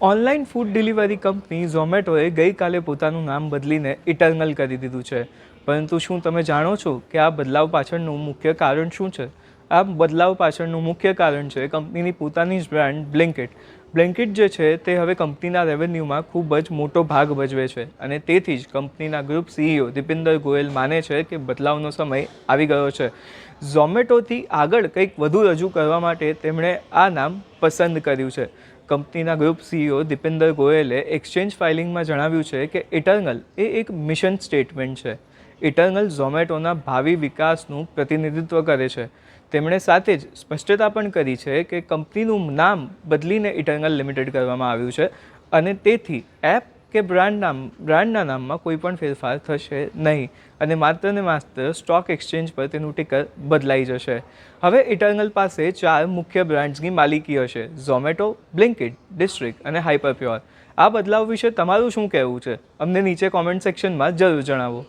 Online food delivery company ઝોમેટોએ ગઈકાલે પોતાનું નામ બદલીને ઇટર્નલ કરી દીધું છે. પરંતુ શું તમે જાણો છો કે આ બદલાવ પાછળનું મુખ્ય કારણ શું છે? આ બદલાવ પાછળનું મુખ્ય કારણ છે કંપનીની પોતાની જ બ્રાન્ડ બ્લિંકિટ. બ્લિંકિટ જે છે તે હવે કંપનીના રેવન્યુમાં ખૂબ જ મોટો ભાગ ભજવે છે અને તેથી જ કંપનીના ગ્રુપ સીઈઓ દીપિંદર ગોયલ માને છે કે બદલાવનો સમય આવી ગયો છે. ઝોમેટોથી આગળ કંઈક વધુ રજૂ કરવા માટે તેમણે આ નામ પસંદ કર્યું છે. કંપનીના ગ્રુપ સીઈઓ દીપિંદર ગોયલે એક્સચેન્જ ફાઇલિંગમાં જણાવ્યું છે કે ઇટર્નલ એ એક મિશન સ્ટેટમેન્ટ છે. ઇટર્નલ ઝોમેટોના ભાવિ વિકાસનું પ્રતિનિધિત્વ કરે છે. તેમણે સાથે જ સ્પષ્ટતા પણ કરી છે કે કંપનીનું નામ બદલીને ઇટર્નલ લિમિટેડ કરવામાં આવ્યું છે અને તેથી એપ કે બ્રાન્ડના નામમાં કોઈ પણ ફેરફાર થશે નહીં અને માત્ર સ્ટોક એક્સચેન્જ પર તેનું ટિકર બદલાઈ જશે. હવે ઇટર્નલ પાસે 4 મુખ્ય બ્રાન્ડ્સની માલિકી હશે: ઝોમેટો, બ્લિંકિટ, ડિસ્ટ્રિક્ટ અને હાઇપરપ્યોર. આ બદલાવ વિશે તમારું શું કહેવું છે? અમને નીચે કોમેન્ટ સેક્શનમાં જરૂર જણાવો.